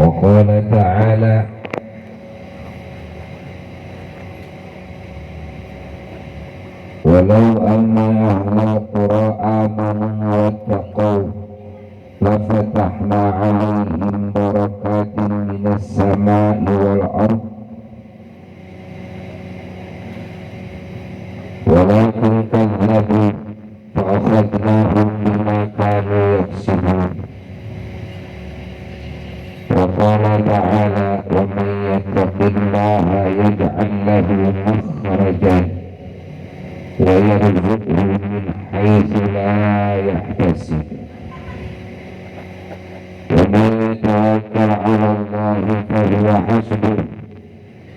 وقال تعالى ولو أن أهل القرى آمنوا واتقوا لفتحنا عليهم بركات من السماء والأرض ولكن كذبوا فأخذناهم بما كانوا يكسبون. وقال تعالى ومن يتق الله يجعل له مخرجا ويرزقه من حيث لا يحتسب ومن يتوكل على الله فهو حسبه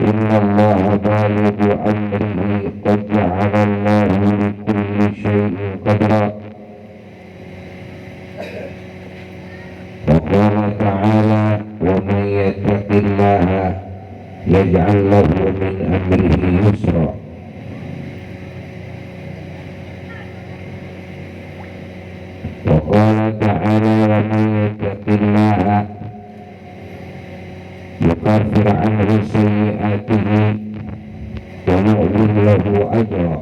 إن الله بالغ أمره قد جعل الله لكل شيء قدرا. وقال تعالى ومن يتق الله يجعل له من أمره يسرا. وقال تعالى ومن يتق الله يكفر عنه سيئاته ويعظم له أجرا.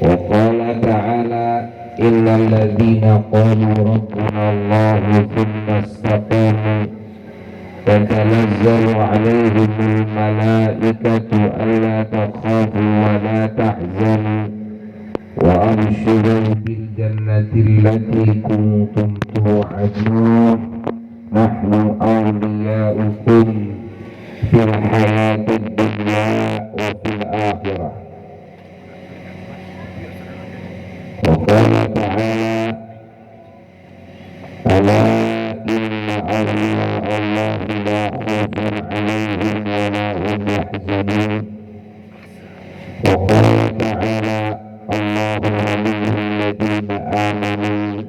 وقال تعالى إن الذين قالوا ربنا الله ثم استقاموا تتنزل عليهم الملائكة ألا تخافوا ولا تحزنوا وأبشروا بالجنة التي كنتم توعدون نحن أولياؤكم في الحياة الدنيا وفي الآخرة. وقال تعالى ألا إن أولياء الله لا خوف عليهم ولا هم يحزنون. وقال تعالى الله ولي الذين آمنوا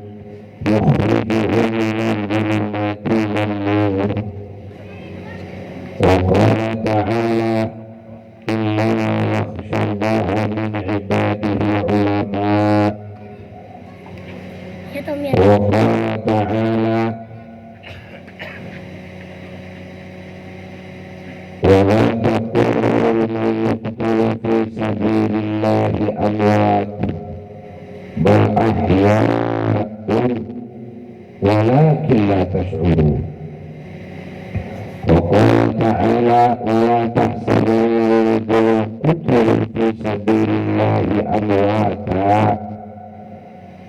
يخرجهم من الظلمات إلى النور. وقال تعالى إنما يخشى الله من عباده العلماء. وقال تعالى ولا تقولوا لمن يقتل في سبيل الله أموات بل أحياء ولكن لا تشعرون. وقال تعالى ولا تحسبوا الذين قتلوا في سبيل الله أمواتا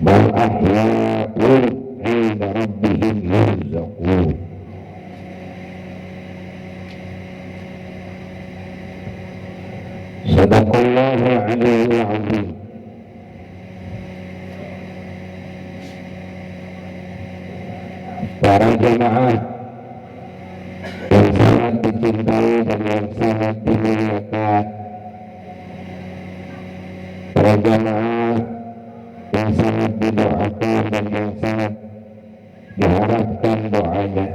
بل أحياء عند ربهم يرزقون. Sadaqallahu alaihi azim. Para jemaah yang sangat dicintai dan yang sangat dimuliakan, para jemaah yang sangat didoakan dan yang sangat diharapkan doanya,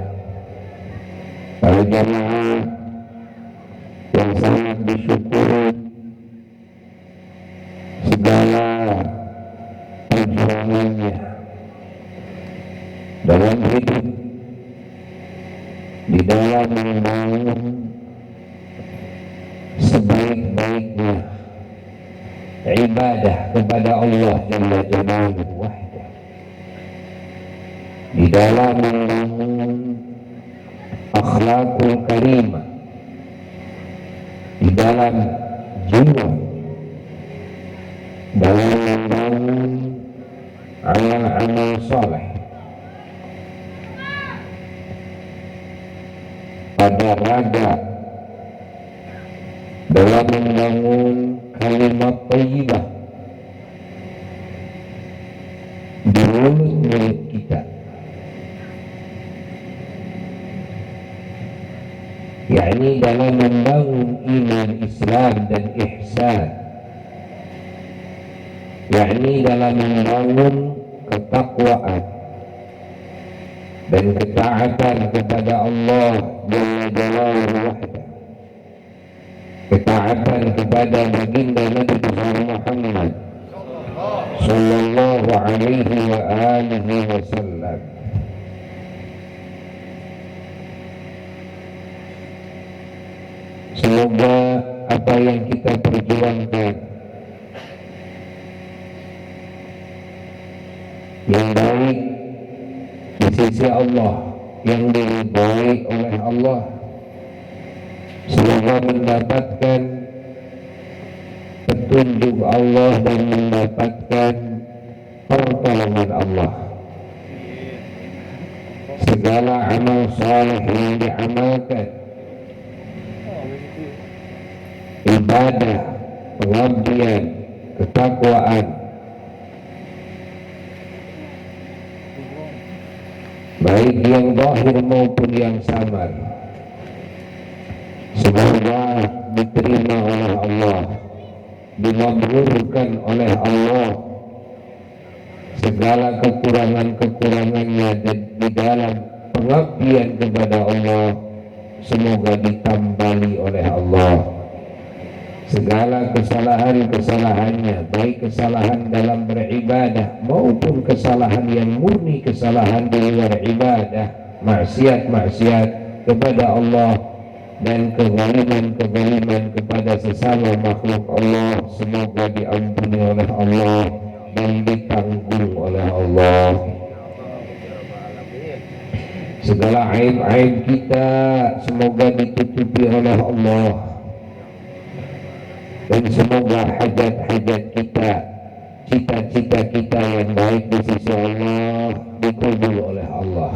para jemaah yang sangat disyukuri segala perjuangannya dalam hidup, di dalam membangun sebaik-baiknya ibadah kepada Allah Jalla Jalaluhu wahdah, di dalam membangun akhlakul karimah, di dalam jiwa, dalam membangun amal-amal soleh, pada raga, dalam membangun kalimat thayyibah di mulut kita, yakni dalam membangun iman, Islam dan ihsan, yakni dalam membangun ketakwaan dan ketaatan kepada Allah Jalla Jalaluhu wahdah, ketaatan kepada baginda Nabi Muhammad sallallahu alaihi wa alihi wasallam. Semoga apa yang kita perjuangkan yang baik di sisi Allah, yang diridhai oleh Allah, semoga mendapatkan petunjuk Allah dan mendapatkan pertolongan Allah. Segala amal saleh yang diamalkan, ibadah, pengabdian, ketakwaan, baik yang zahir maupun yang samar, semoga diterima oleh Allah, dimabrurkan oleh Allah. Segala kekurangan-kekurangannya di dalam pengabdian kepada Allah semoga ditambali oleh Allah. Segala kesalahan-kesalahannya, baik kesalahan dalam beribadah maupun kesalahan yang murni, kesalahan di luar ibadah, maksiat-maksiat kepada Allah dan kezaliman-kezaliman kepada sesama makhluk Allah, semoga diampuni oleh Allah dan ditanggung oleh Allah. Segala aib-aib kita semoga ditutupi oleh Allah, dan semoga hajat-hajat kita, cita-cita kita yang baik di sisi Allah dikabul oleh Allah,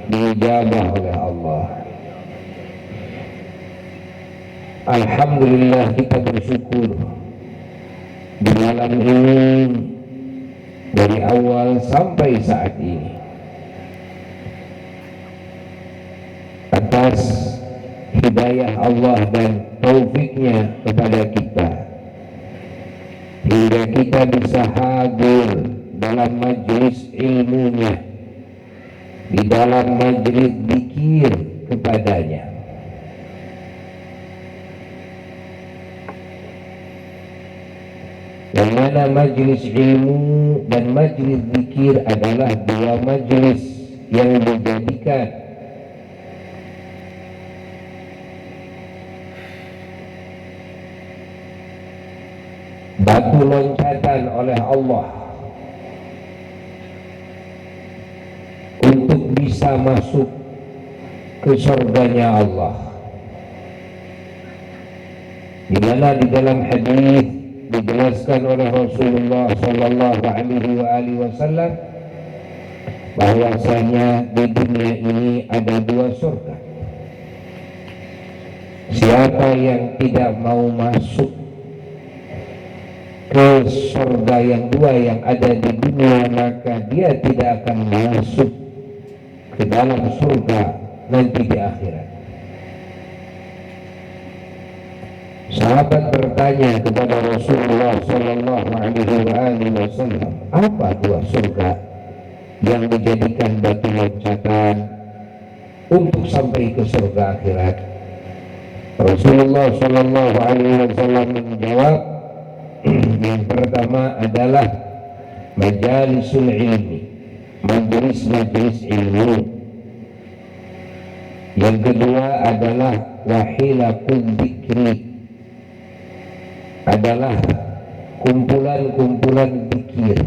diijabah oleh Allah. Alhamdulillah, kita bersyukur di malam ini dari awal sampai saat ini atas hidayah Allah dan taufiknya kepada kita, hingga kita bisa hadir dalam majlis ilmunya, di dalam majlis zikir kepadanya. Yang mana majlis ilmu dan majlis zikir adalah dua majlis yang dijadikan batu loncatan oleh Allah untuk bisa masuk ke surganya Allah, di mana di dalam hadis dijelaskan oleh Rasulullah sallallahu alaihi wasallam bahwasanya di dunia ini ada dua surga. Siapa yang tidak mau masuk ke surga yang dua yang ada di dunia, maka dia tidak akan masuk ke dalam surga nanti di akhirat. Sahabat bertanya kepada Rasulullah sallallahu alaihi wasallam, apa dua surga yang dijadikan batu loncatan untuk sampai ke surga akhirat? Rasulullah sallallahu alaihi wasallam menjawab, yang pertama adalah majalisul ilmi, majelis-majelis ilmu. Yang kedua adalah wahilakul dzikri, adalah kumpulan-kumpulan zikir.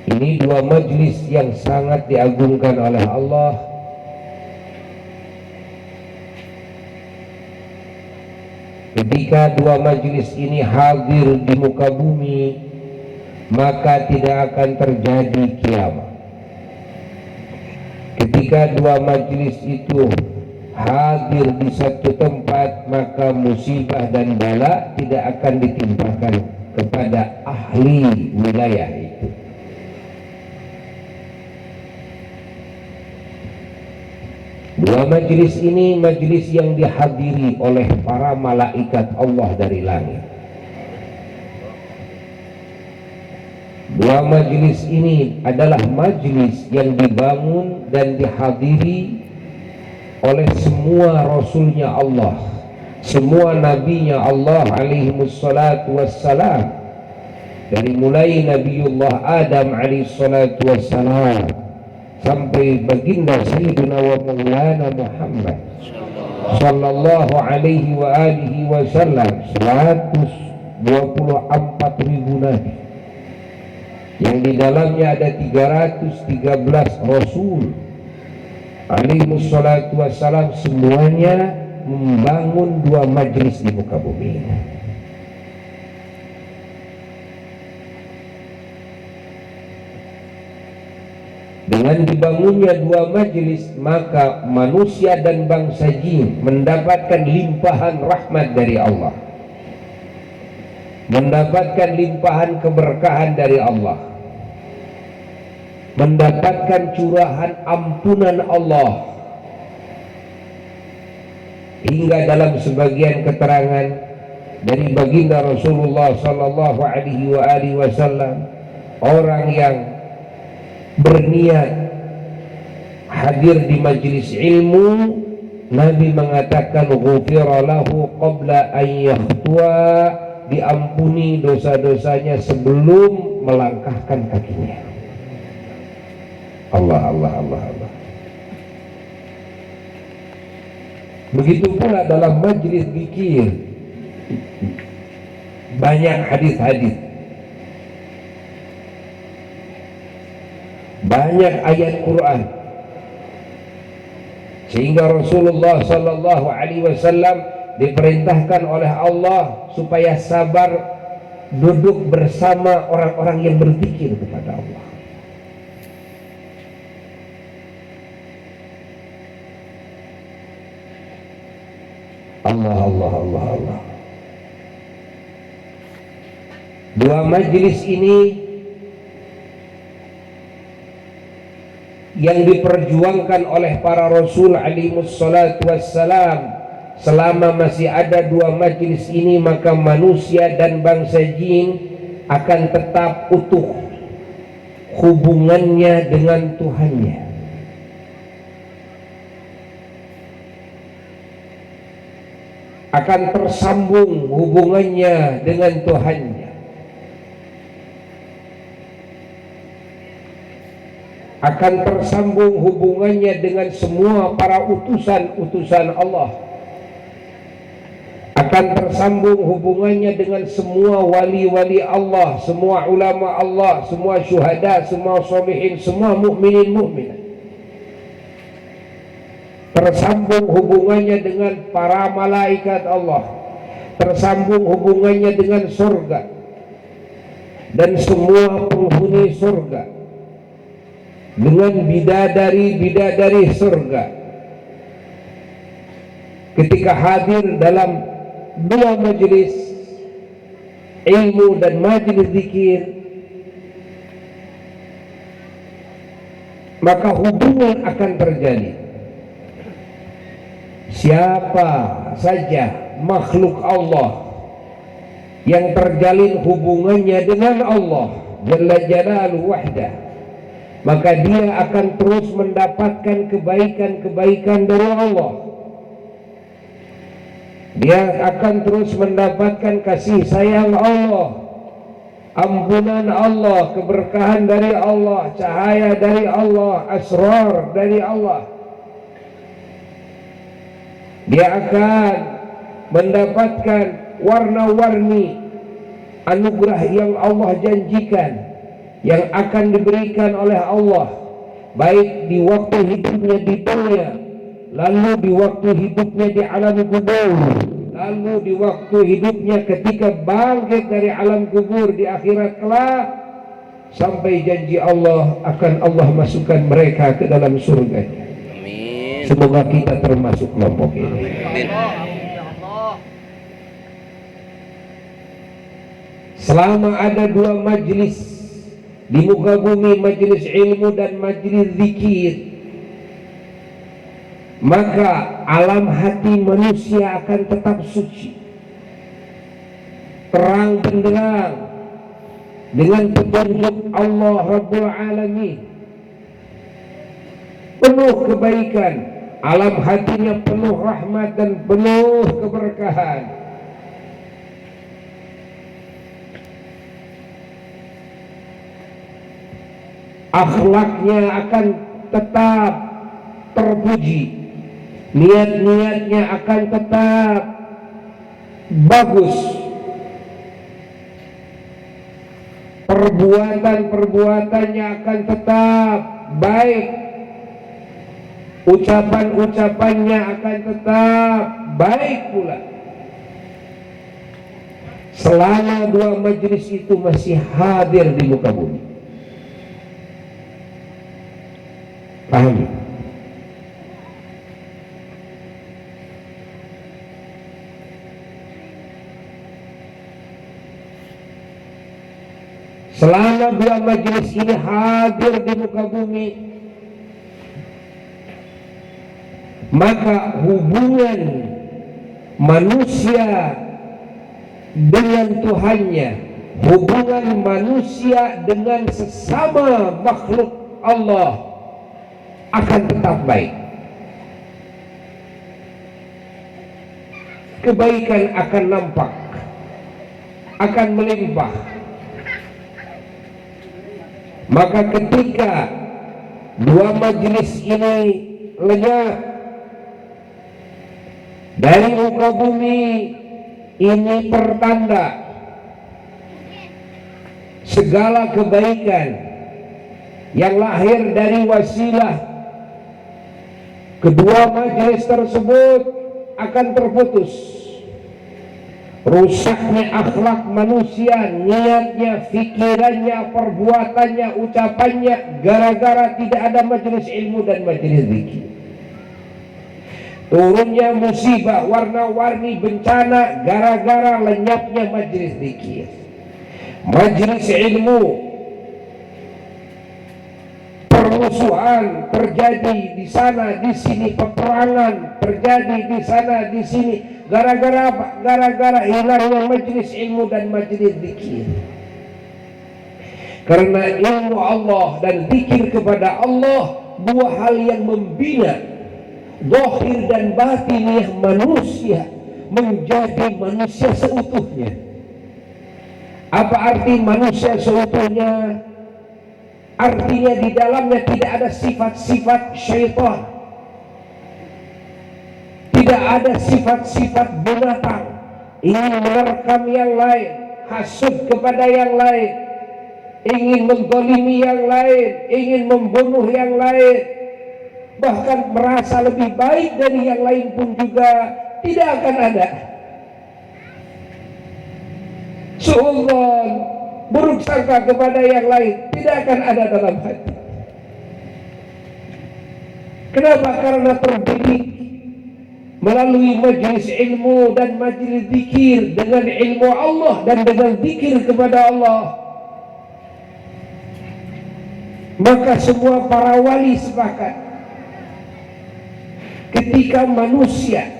Ini dua majlis yang sangat diagungkan oleh Allah. Ketika dua majlis ini hadir di muka bumi, maka tidak akan terjadi kiamat. Ketika dua majlis itu hadir di satu tempat, maka musibah dan bala tidak akan ditimpakan kepada ahli wilayah itu. Dua majlis ini majlis yang dihadiri oleh para malaikat Allah dari langit. Dua majlis ini adalah majlis yang dibangun dan dihadiri oleh semua Rasulnya Allah semua nabinya Allah alaihi wassalatu wassalam, dari mulai Nabiullah Adam alaihi salatu wassalam sampai baginda Sayyidina wa Maulana Muhammad sallallahu alaihi wa alihi wasallam, 124.000 nabi yang di dalamnya ada 313 rasul alaihi salatu wassalam, semuanya membangun dua majlis di muka bumi ini. Dengan dibangunnya dua majlis, maka manusia dan bangsa jin mendapatkan limpahan rahmat dari Allah, mendapatkan limpahan keberkahan dari Allah, mendapatkan curahan ampunan Allah. Hingga dalam sebagian keterangan dari baginda Rasulullah sallallahu alaihi wasallam, orang yang berniat hadir di majlis ilmu, Nabi mengatakan ghufira lahu qabla an yakhtua, diampuni dosa-dosanya sebelum melangkahkan kakinya. Allah Allah Allah Allah. Begitu pula dalam majlis zikir, banyak hadis-hadis, banyak ayat Quran, sehingga Rasulullah sallallahu alaihi wasallam diperintahkan oleh Allah supaya sabar duduk bersama orang-orang yang berzikir kepada Allah. Allah Allah Allah Allah. Dua majlis ini yang diperjuangkan oleh para Rasul alaihimus salatu wassalam. Selama masih ada dua majlis ini, maka manusia dan bangsa jin akan tetap utuh hubungannya dengan Tuhannya. Akan tersambung hubungannya dengan Tuhannya, akan tersambung hubungannya dengan semua para utusan-utusan Allah, akan tersambung hubungannya dengan semua wali-wali Allah, semua ulama Allah, semua syuhada, semua sholihin, semua mukminin mukminat. Tersambung hubungannya dengan para malaikat Allah, tersambung hubungannya dengan surga dan semua penghuni surga, dengan bidadari-bidadari surga. Ketika hadir dalam dua majlis ilmu dan majlis zikir, maka hubungan akan terjadi. Siapa saja makhluk Allah yang terjalin hubungannya dengan Allah Jalla Jalaluhu wahdah, maka dia akan terus mendapatkan kebaikan-kebaikan dari Allah. Dia akan terus mendapatkan kasih sayang Allah, ampunan Allah, keberkahan dari Allah, cahaya dari Allah, asrar dari Allah. Dia akan mendapatkan warna-warni anugerah yang Allah janjikan, yang akan diberikan oleh Allah, baik di waktu hidupnya di dunia, lalu di waktu hidupnya di alam kubur, lalu di waktu hidupnya ketika bangkit dari alam kubur di akhirat kelak, sampai janji Allah akan Allah masukkan mereka ke dalam surga. Semoga kita termasuk kelompok ini. Selama ada dua majlis di muka bumi, majlis ilmu dan majlis zikir, maka alam hati manusia akan tetap suci, terang benderang dengan petunjuk Allah Rabbul Alamin, penuh kebaikan, alam hatinya penuh rahmat dan penuh keberkahan. Akhlaknya akan tetap terpuji, niat-niatnya akan tetap bagus, perbuatan-perbuatannya akan tetap baik, ucapan-ucapannya akan tetap baik pula, selama dua majelis itu masih hadir di muka bumi. Paham? Selama dua majelis ini hadir di muka bumi, maka hubungan manusia dengan Tuhannya, hubungan manusia dengan sesama makhluk Allah akan tetap baik. Kebaikan akan nampak, akan melimpah. Maka ketika dua majelis ini lenyap dari muka bumi, ini pertanda segala kebaikan yang lahir dari wasilah kedua majelis tersebut akan terputus. Rusaknya akhlak manusia, niatnya, fikirannya, perbuatannya, ucapannya, gara-gara tidak ada majelis ilmu dan majelis zikir. Turunnya musibah, warna-warni bencana, gara-gara lenyapnya majelis zikir, majelis ilmu. Permusuhan terjadi di sana, di sini, peperangan terjadi di sana, di sini, gara-gara apa? Gara-gara hilangnya majelis ilmu dan majelis zikir. Karena ilmu Allah dan zikir kepada Allah dua hal yang membina zahir dan batinnya manusia menjadi manusia seutuhnya. Apa arti manusia seutuhnya? Artinya di dalamnya tidak ada sifat-sifat syaitan, tidak ada sifat-sifat binatang, ingin menerkam yang lain, hasud kepada yang lain, ingin menzalimi yang lain, ingin membunuh yang lain, bahkan merasa lebih baik dari yang lain pun juga tidak akan ada. Suudzon, buruk sangka kepada yang lain tidak akan ada dalam hati. Kenapa? Karena terdidik melalui majelis ilmu dan majelis zikir, dengan ilmu Allah dan dengan zikir kepada Allah. Maka semua para wali sepakat, ketika manusia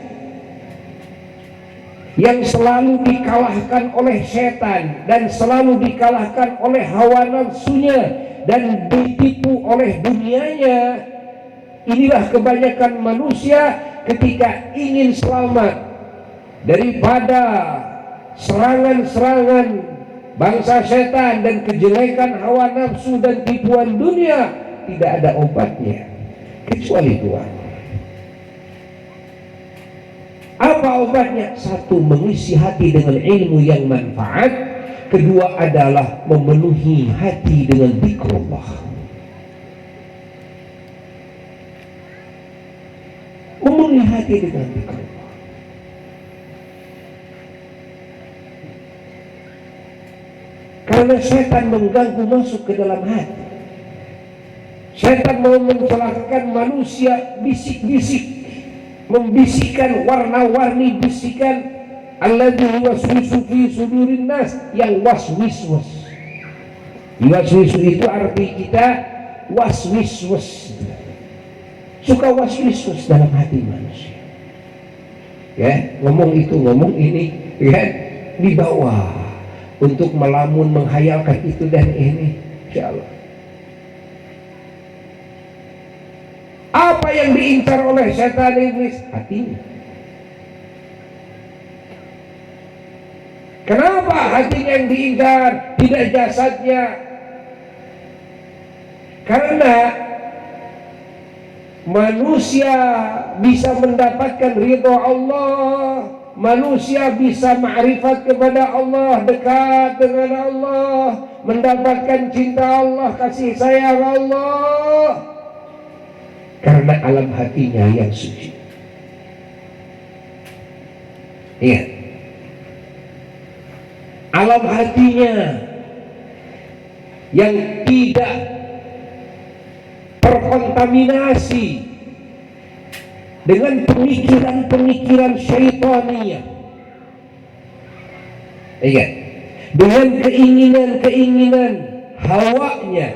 yang selalu dikalahkan oleh setan dan selalu dikalahkan oleh hawa nafsunya dan ditipu oleh dunianya, inilah kebanyakan manusia ketika ingin selamat daripada serangan-serangan bangsa setan dan kejelekan hawa nafsu dan tipuan dunia, tidak ada obatnya kecuali dua. Apa obatnya? Satu, mengisi hati dengan ilmu yang manfaat. Kedua adalah memenuhi hati dengan zikrullah. Memenuhi hati dengan zikrullah. Karena setan mengganggu masuk ke dalam hati. Setan mau mencelakakan manusia, bisik-bisik, membisikkan warna-warni bisikan, alladzi yuwaswisu fi sudurin nas, yang waswiswas. Yuwaswisu itu arti kita waswiswas, suka waswiswas dalam hati manusia. Ya, ngomong itu, ngomong ini, ya, dibawa untuk melamun, menghayalkan itu dan ini. Insyaallah. Apa yang diincar oleh setan iblis? Hatinya. Kenapa hatinya yang diincar, tidak jasadnya? Karena manusia bisa mendapatkan ridha Allah, manusia bisa ma'rifat kepada Allah, dekat dengan Allah, mendapatkan cinta Allah, kasih sayang Allah, karena alam hatinya yang suci. Iya, alam hatinya yang tidak terkontaminasi dengan pemikiran-pemikiran syaitaniyah. Iya, dengan keinginan-keinginan hawanya,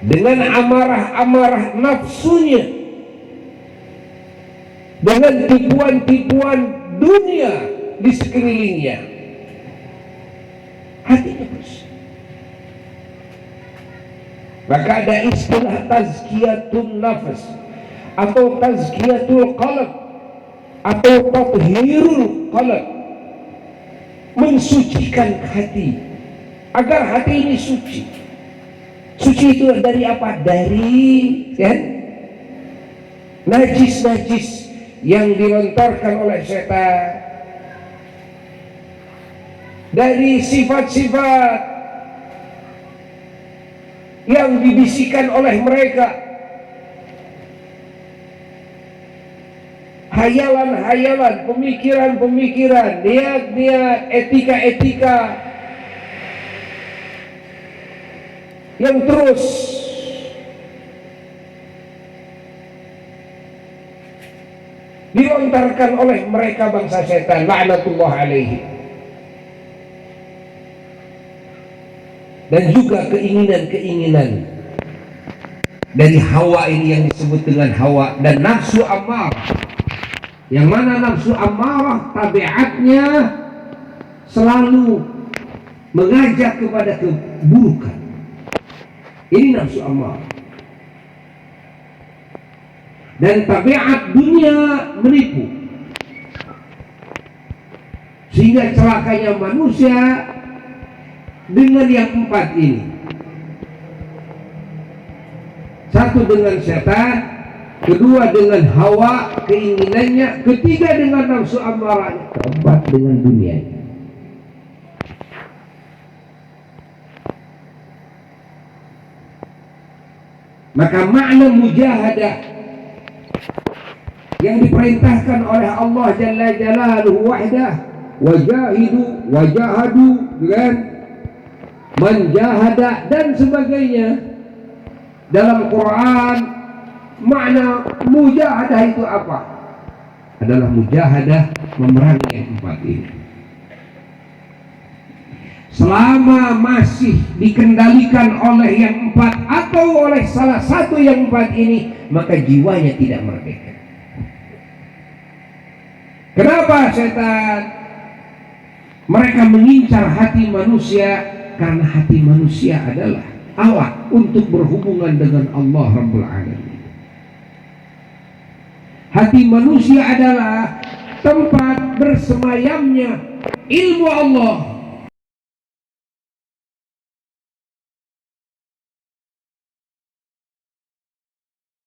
dengan amarah-amarah nafsunya, dengan tipuan-tipuan dunia di sekelilingnya. Hatinya bersih. Maka ada istilah tazkiyatun nafas atau tazkiyatul qalb atau tathhirul qalb, mensucikan hati agar hati ini suci. Suci itu dari apa? Dari najis-najis yang dilontarkan oleh setan, dari sifat-sifat yang dibisikkan oleh mereka, hayalan-hayalan, pemikiran-pemikiran, niat-niat, etika-etika yang terus dilontarkan oleh mereka bangsa setan, laknatullah alaihi. Dan juga keinginan-keinginan dari hawa ini yang disebut dengan hawa, dan nafsu amarah, yang mana nafsu amarah tabiatnya selalu mengajak kepada keburukan. Ini nafsu amarah. Dan tabiat dunia menipu, sehingga celakanya manusia dengan yang empat ini. Satu dengan setan, kedua dengan hawa keinginannya, ketiga dengan nafsu amarahnya, keempat dengan dunia. Maka makna mujahadah yang diperintahkan oleh Allah Jalla Jalaluhu wahdah, wajahidu, wajahadu, dengan menjahadah dan sebagainya dalam Quran. Makna mujahadah itu apa? Adalah mujahadah memerangi yang empat ini. Selama masih dikendalikan oleh yang empat atau oleh salah satu yang empat ini, maka jiwanya tidak merdeka. Kenapa setan? Mereka mengincar hati manusia, karena hati manusia adalah alat untuk berhubungan dengan Allah Rabbul Alamin. Hati manusia adalah tempat bersemayamnya ilmu Allah,